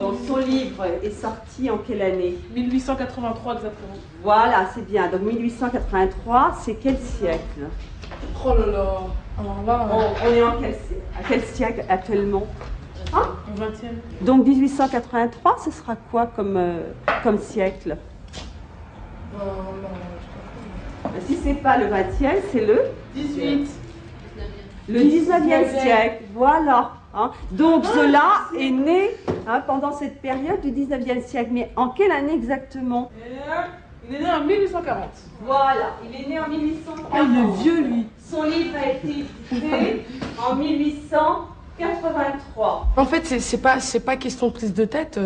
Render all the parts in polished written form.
Donc, son livre est sorti en quelle année? 1883 exactement. Voilà, c'est bien. Donc 1883, c'est quel siècle? Oh là là. Alors là, On est à quel siècle actuellement? Hein? au 20e. Donc 1883, ce sera quoi comme siècle? Si c'est pas le 20e, c'est le 18. Le 19e siècle, voilà. Hein. Donc Zola est né pendant cette période du 19e siècle. Mais en quelle année exactement? Il est né en 1840. Voilà, il est né en 1840. Ah, il est vieux lui. Son livre a été édité en 1883. En fait, c'est pas question de prise de tête,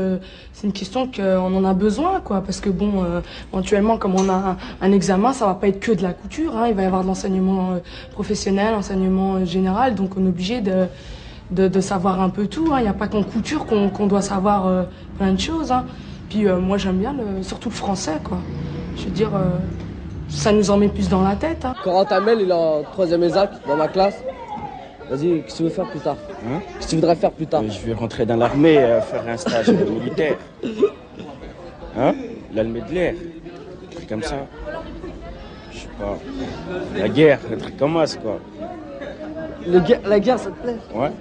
c'est une question qu'on en a besoin, quoi. Parce que bon, éventuellement, comme on a un examen, ça va pas être que de la couture, hein, il va y avoir de l'enseignement professionnel, l'enseignement général, donc on est obligé de savoir un peu tout. Hein. Il n'y a pas qu'en couture qu'on doit savoir plein de choses. Hein. Puis moi, j'aime bien surtout le français, quoi. Je veux dire, ça nous en met plus dans la tête. Hein. Coran Tamel, il est en 3e ESAC dans ma classe. Vas-y, qu'est-ce que tu veux faire plus tard? Qu'est-ce que tu voudrais faire plus tard? Je vais rentrer dans l'armée, faire un stage militaire. Hein? L'armée de l'air. Un truc comme ça. Je sais pas. La guerre, un truc comme ça, quoi. La guerre, ça te plaît? Ouais.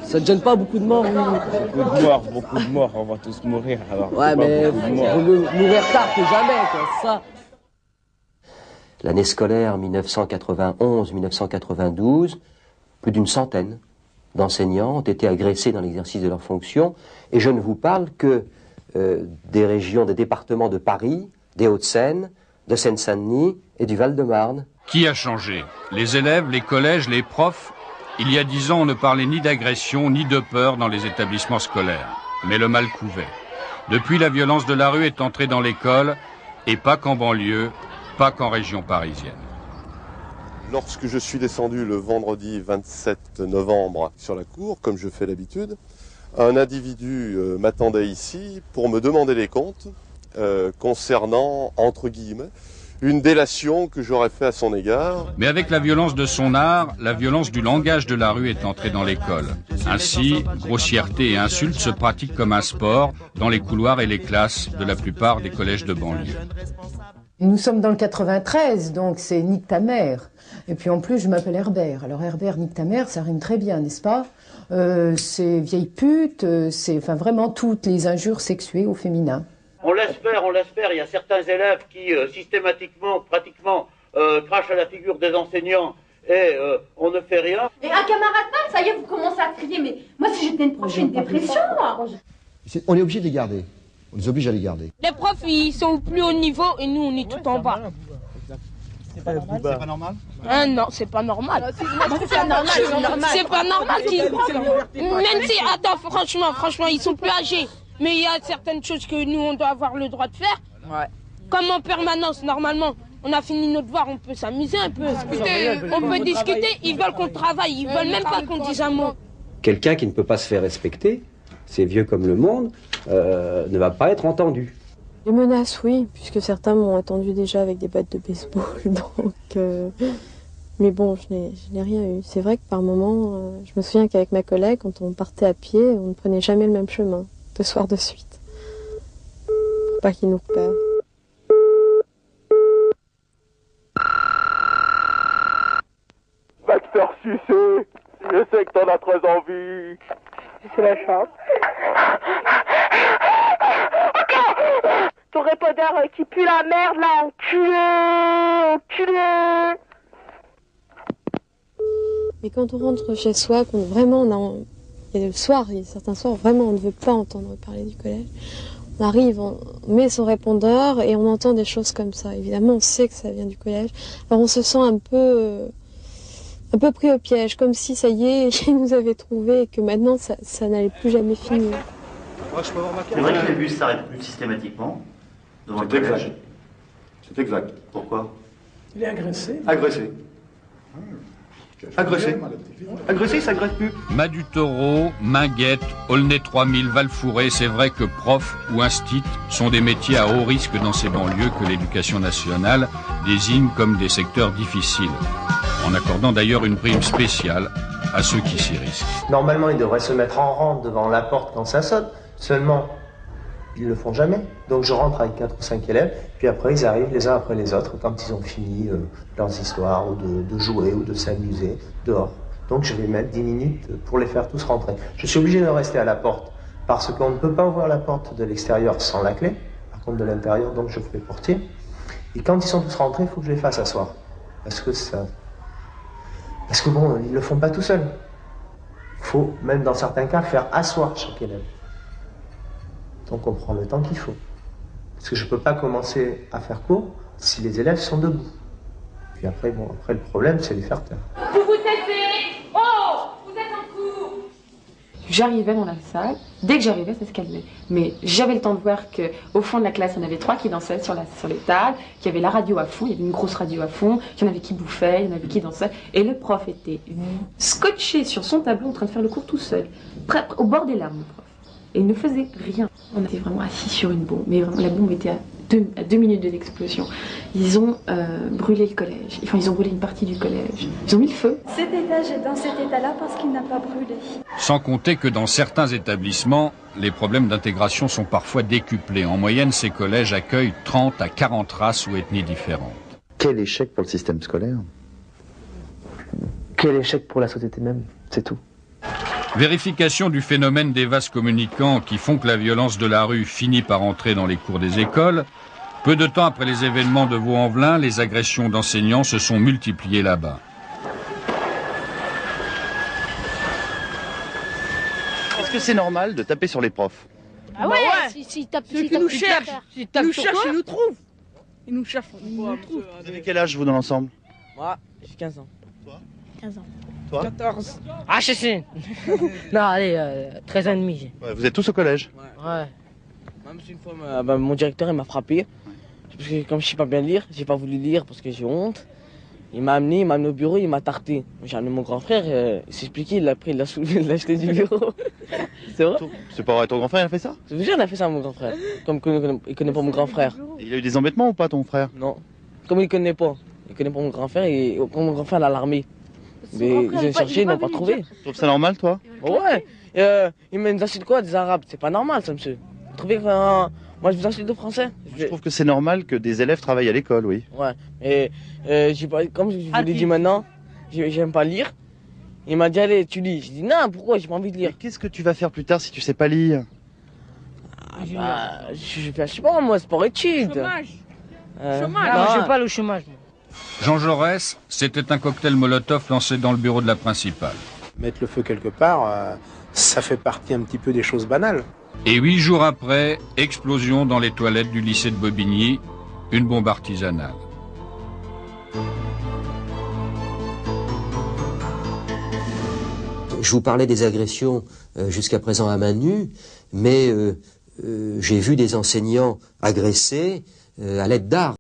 Ça te gêne pas, beaucoup de morts? Beaucoup de morts, on va tous mourir. Alors, ouais, mais vaut mieux mourir tard que jamais, quoi, c'est ça. L'année scolaire 1991-1992, plus d'une centaine d'enseignants ont été agressés dans l'exercice de leurs fonctions. Et je ne vous parle que des régions, des départements de Paris, des Hauts-de-Seine, de Seine-Saint-Denis et du Val-de-Marne. Qui a changé? Les élèves, les collèges, les profs? Il y a 10 ans, on ne parlait ni d'agression, ni de peur dans les établissements scolaires. Mais le mal couvait. Depuis, la violence de la rue est entrée dans l'école, et pas qu'en banlieue, pas qu'en région parisienne. Lorsque je suis descendu le vendredi 27 novembre sur la cour, comme je fais d'habitude, un individu m'attendait ici pour me demander les comptes concernant, entre guillemets, une délation que j'aurais fait à son égard. Mais avec la violence de son art, la violence du langage de la rue est entrée dans l'école. Ainsi, grossièreté et insultes se pratiquent comme un sport dans les couloirs et les classes de la plupart des collèges de banlieue. Nous sommes dans le 93, donc c'est nique ta mère. Et puis en plus, je m'appelle Herbert. Alors Herbert, nique ta mère, ça rime très bien, n'est-ce pas? C'est vieille pute, c'est enfin vraiment toutes les injures sexuées au féminin. On laisse faire. Il y a certains élèves qui systématiquement, pratiquement, crachent à la figure des enseignants et on ne fait rien. Et un camarade mal, ça y est, vous commencez à crier. Mais moi, si j'étais une prof, j'ai une dépression, moi. On est obligé de les garder. On les oblige à les garder. Les profs, ils sont au plus haut niveau et nous, on est tout en bas. C'est pas normal? C'est pas normal? Non, c'est pas normal. C'est pas normal, c'est normal. C'est pas normal même si, attends, franchement, ils sont plus âgés. Mais il y a certaines choses que nous, on doit avoir le droit de faire. Ouais. Comme en permanence, normalement, on a fini notre devoir, on peut s'amuser un peu. On peut discuter, ils veulent qu'on travaille, ils veulent même pas qu'on dise un mot. Quelqu'un qui ne peut pas se faire respecter, c'est vieux comme le monde, ne va pas être entendu. Les menaces, oui, puisque certains m'ont attendu déjà avec des battes de baseball, donc... Mais bon, je n'ai rien eu. C'est vrai que par moments, je me souviens qu'avec ma collègue, quand on partait à pied, on ne prenait jamais le même chemin, 2 soirs de suite. Pour pas qu'ils nous repèrent. Va te faire sucer. Je sais que t'en as très envie. C'est la chance. Ton répondeur qui pue la merde là, enculé. Mais quand on rentre chez soi, quand vraiment il y a le soir, il y a certains soirs, vraiment on ne veut pas entendre parler du collège. On arrive, on met son répondeur et on entend des choses comme ça. Évidemment, on sait que ça vient du collège. Alors on se sent un peu pris au piège, comme si ça y est, ils nous avaient trouvés et que maintenant ça n'allait plus jamais finir. C'est vrai que les bus s'arrêtent plus systématiquement devant le collège. C'est exact. Pourquoi? Il est agressé. Agressé. Agressé, ça agresse plus. Mas du Taureau, Minguette, Aulnay 3000, Valfouré, c'est vrai que prof ou instit sont des métiers à haut risque dans ces banlieues que l'éducation nationale désigne comme des secteurs difficiles, en accordant d'ailleurs une prime spéciale à ceux qui s'y risquent. Normalement, ils devraient se mettre en rang devant la porte quand ça sonne. Seulement, ils ne le font jamais. Donc je rentre avec 4 ou 5 élèves, puis après ils arrivent les uns après les autres quand ils ont fini leurs histoires, ou de jouer, ou de s'amuser dehors. Donc je vais mettre 10 minutes pour les faire tous rentrer. Je suis obligé de rester à la porte, parce qu'on ne peut pas ouvrir la porte de l'extérieur sans la clé. Par contre de l'intérieur, donc je fais portier. Et quand ils sont tous rentrés, il faut que je les fasse asseoir. Parce que bon, ils ne le font pas tout seuls. Il faut, même dans certains cas, faire asseoir chaque élève. Donc on prend le temps qu'il faut. Parce que je ne peux pas commencer à faire cours si les élèves sont debout. Puis après, le problème, c'est les faire taire. Vous vous taisez. Oh, vous êtes en cours. J'arrivais dans la salle, dès que j'arrivais, ça se calmait. Mais j'avais le temps de voir qu'au fond de la classe, il y en avait 3 qui dansaient sur les tables, qu'il y avait la radio à fond, il y avait une grosse radio à fond, qu'il y en avait qui bouffaient, il y en avait qui dansaient. Et le prof était scotché sur son tableau en train de faire le cours tout seul, au bord des larmes, le prof. Et il ne faisait rien. On était vraiment assis sur une bombe, mais vraiment, la bombe était à 2 minutes de l'explosion. Ils ont brûlé le collège, enfin ils ont brûlé une partie du collège. Ils ont mis le feu. Cet étage est dans cet état-là parce qu'il n'a pas brûlé. Sans compter que dans certains établissements, les problèmes d'intégration sont parfois décuplés. En moyenne, ces collèges accueillent 30 à 40 races ou ethnies différentes. Quel échec pour le système scolaire? Quel échec pour la société même, c'est tout. Vérification du phénomène des vases communicants qui font que la violence de la rue finit par entrer dans les cours des écoles. Peu de temps après les événements de Vaux-en-Velin, les agressions d'enseignants se sont multipliées là-bas. Est-ce que c'est normal de taper sur les profs? Ah ouais, si tape, Ceux qui nous cherchent, ils nous trouvent. Ils nous cherchent, ils nous trouvent. Vous avez quel âge, vous, dans l'ensemble? Moi, j'ai 15 ans. Toi? 15 ans. Toi? 14. Ah, je sais. Non, allez, 13 ans et demi. Ouais, vous êtes tous au collège? Ouais. Même si une fois, mon directeur, il m'a frappé. Parce que comme je sais pas bien lire, j'ai pas voulu lire parce que j'ai honte. Il m'a amené au bureau, il m'a tarté. J'ai amené mon grand frère, il s'est expliqué, il l'a pris, il l'a soulevé, il l'a jeté du bureau. C'est vrai? C'est pas vrai, ton grand frère, il a fait ça? Je vous jure, il a fait ça, mon grand frère. Comme il connaît pas mon grand frère. Il a eu des embêtements ou pas, ton frère? Non. Comme il connaît pas mon grand frère, et comme mon grand frère l'a alarmé. Mais ils ont cherché, ils n'ont pas trouvé. Tu trouves ça normal, toi? Ouais. Il nous insulte quoi, des Arabes? C'est pas normal, ça, monsieur. Vous trouvez que moi, je vous insulte de français? Je trouve que c'est normal que des élèves travaillent à l'école, oui. Ouais. Et comme je vous l'ai dit maintenant, j'aime pas lire. Il m'a dit, allez, tu lis. J'ai dit, non, pourquoi? J'ai pas envie de lire. Qu'est-ce que tu vas faire plus tard si tu sais pas lire? Je sais pas, moi, sport-études. Chômage. Chômage. Non, je vais pas aller au chômage, moi. Jean Jaurès, c'était un cocktail Molotov lancé dans le bureau de la principale. Mettre le feu quelque part, ça fait partie un petit peu des choses banales. Et 8 jours après, explosion dans les toilettes du lycée de Bobigny, une bombe artisanale. Je vous parlais des agressions jusqu'à présent à main nue, mais j'ai vu des enseignants agressés à l'aide d'armes.